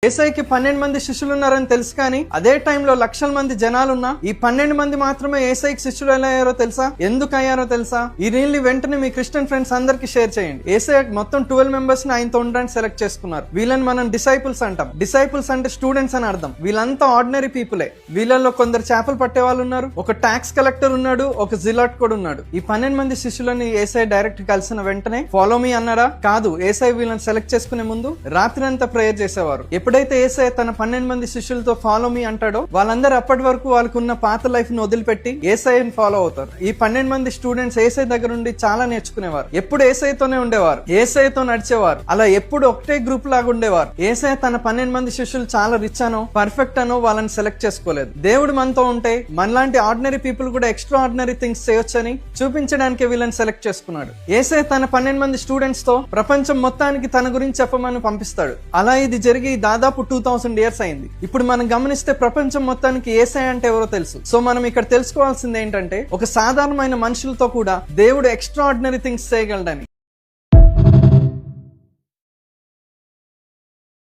యేసయ్యకి 12 మంది శిష్యులు ఉన్నారని తెలుసు, కానీ అదే టైంలో లక్షల మంది జనాలున్నా ఈ 12 మంది మాత్రమే యేసయ్యకి శిష్యులు ఎలా అయ్యారో తెలుసా? ఎందుకు అయ్యారో తెలుసా? ఈ రీల్ ని వెంటనే మీ క్రిస్టియన్ ఫ్రెండ్స్ అందరికి షేర్ చేయండి. యేసయ్య మొత్తం 12 మెంబర్స్ ని ఆయనతో ఉండడానికి సెలెక్ట్ చేసుకున్నారు. వీళ్ళని మనం డిసైపుల్స్ అంటాం. డిసైపుల్స్ అంటే స్టూడెంట్స్ అని అర్థం. వీళ్ళంతా ఆర్డినరీ పీపులే. వీళ్ళల్లో కొందరు చేపలు పట్టే వాళ్ళు ఉన్నారు, ఒక ట్యాక్స్ కలెక్టర్ ఉన్నాడు, ఒక జిలాట్ కూడా ఉన్నాడు. ఈ 12 మంది శిష్యులని యేసయ్య డైరెక్ట్ కలిసిన వెంటనే ఫాలో మీ అన్నారా? కాదు. యేసయ్య వీళ్ళని సెలెక్ట్ చేసుకునే ముందు రాత్రి అంతా ప్రేయర్ చేసేవారు. ఎప్పుడైతే యేసయ్య తన 12 మంది శిష్యులతో ఫాలో మీ అంటాడో వాళ్ళందరూ అప్పటి వరకు వాళ్ళకున్న పాత లైఫ్ ను వదిలిపెట్టి యేసయ్యని ఫాలో అవుతారు. ఈ 12 మంది స్టూడెంట్స్ యేసయ్య దగ్గర నుండి చాలా నేర్చుకునేవారు. ఎప్పుడు యేసయ్యతోనే ఉండేవారు, యేసయ్యతో నడిచేవారు. అలా ఎప్పుడు ఒకటే గ్రూప్ లాగా ఉండేవారు. యేసయ్య తన 12 మంది శిష్యులు చాలా రిచ్ అనో పర్ఫెక్ట్ అనో వాళ్ళని సెలెక్ట్ చేసుకోలేదు. దేవుడు మనతో ఉంటే మనలాంటి ఆర్డినరీ పీపుల్ కూడా ఎక్స్ట్రా ఆర్డినరీ థింగ్స్ చేయొచ్చని చూపించడానికి వీళ్ళని సెలెక్ట్ చేసుకున్నాడు. యేసయ్య తన 12 మంది స్టూడెంట్స్ తో ప్రపంచం మొత్తానికి తన గురించి చెప్పమని పంపిస్తాడు. అలా ఇది జరిగి దాదాపు 2000 years అయింది. ఇప్పుడు మనం గమనిస్తే ప్రపంచం మొత్తానికి యేసయ్య అంటే ఎవరో తెలుసు. సో మనం ఇక్కడ తెలుసుకోవాల్సింది ఏంటంటే ఒక సాధారణమైన మనుషులతో కూడా దేవుడు ఎక్స్ట్రా ఆర్డినరీ థింగ్స్ చేయగలడని.